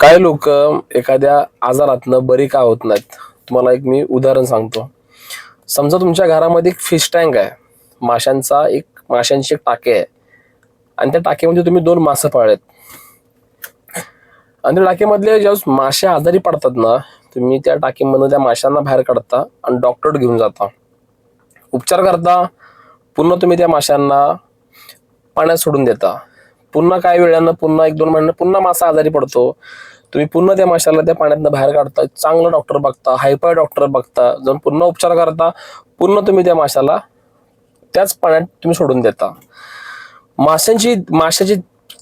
काय लोक एखाद्या आजारातनं बरी का होत नाहीत. तुम्हाला एक मी उदाहरण सांगतो. समजा तुमच्या घरामध्ये एक फिश टँक आहे, माशांची एक टाकी आहे आणि त्या टाकीमध्ये तुम्ही 2 मासे पाळलेत आणि त्या टाकीमधले ज्यावेळेस मासे आजारी पडतात ना, तुम्ही त्या टाकीमधनं त्या माशांना बाहेर काढता आणि डॉक्टर घेऊन जाता, उपचार करता. पुन्हा तुम्ही त्या माशांना पाण्यात सोडून देता. पुन्हा काही वेळानं, पुन्हा 1-2 महिन्यानं पुन्हा मासा आजारी पडतो. तुम्ही पुन्हा त्या माशाला त्या पाण्यातनं बाहेर काढता, चांगलं डॉक्टर बघता, हायपाय डॉक्टर बघता, जाऊन पुन्हा उपचार करता. पुन्हा तुम्ही त्या माशाला त्याच पाण्यात तुम्ही सोडून देता. माशाची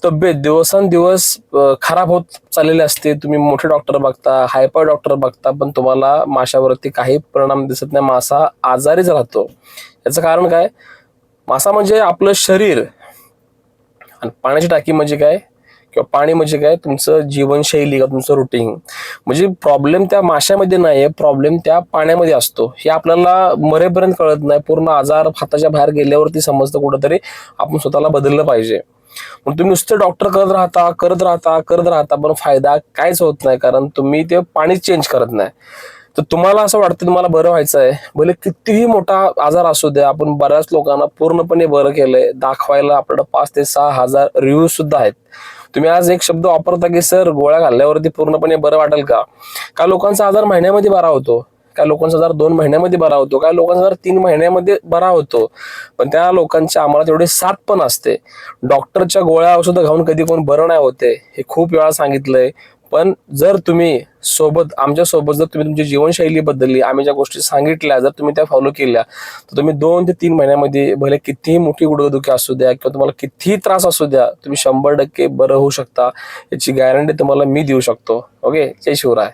तब्येत दिवसांदिवस खराब होत चाललेली असते. तुम्ही मोठे डॉक्टर बघता, हायपाय डॉक्टर बघता, पण तुम्हाला माशावरती काही परिणाम दिसत नाही. मासा आजारीच राहतो. याचं कारण काय? मासा म्हणजे आपलं शरीर आणि पाण्याची टाकी म्हणजे काय, किंवा पाणी म्हणजे काय, तुमचं जीवनशैली का तुमचं रुटीन. म्हणजे प्रॉब्लेम त्या माशामध्ये नाहीये, प्रॉब्लेम त्या पाण्यामध्ये असतो. हे आपल्याला मरेपर्यंत कळत नाही. पूर्ण आजार हाताच्या बाहेर गेल्यावरती समजतं कुठंतरी आपण स्वतःला बदललं पाहिजे. पण तुम्ही नुसतं डॉक्टर करत राहता पण फायदा काहीच होत नाही, कारण तुम्ही ते पाणी चेंज करत नाही. तर तुम्हाला असं वाटतं तुम्हाला बरं व्हायचं आहे, भले कितीही मोठा आजार असू द्या. आपण बऱ्याच लोकांना पूर्णपणे बरं केलंय, दाखवायला आपल्याला 5 ते 6 हजार रिव्ह्यू सुद्धा आहेत. तुम्ही आज एक शब्द वापरता की सर गोळ्या घालल्यावरती पूर्णपणे बरं वाटेल का? काय लोकांचा आजार महिन्यामध्ये बरा होतो, काय लोकांचा आजार 2 महिन्यामध्ये बरा होतो, काय लोकांचा आजार 3 महिन्यामध्ये बरा होतो. पण त्या लोकांची आम्हाला तेवढी साथ पण असते. डॉक्टरच्या गोळ्या औषधं खाऊन कधी कोण बरं नाही होते, हे खूप वेळा सांगितलंय. पण जर तुम्ही आमच्या सोबत जर तुम्ही तुमची जीवनशैली बदलली, आम्ही ज्या गोष्टी सांगितल्या जर तुम्ही त्या फॉलो केल्या, तर तुम्ही 2 ते 3 महिन्यामध्ये भले कितीही मोठी गुडघेदुखी असू द्या किंवा तुम्हाला कितीही त्रास असू द्या, तुम्ही 100% बरं होऊ शकता. याची गॅरंटी तुम्हाला मी देऊ शकतो. ओके, जय शिवराय.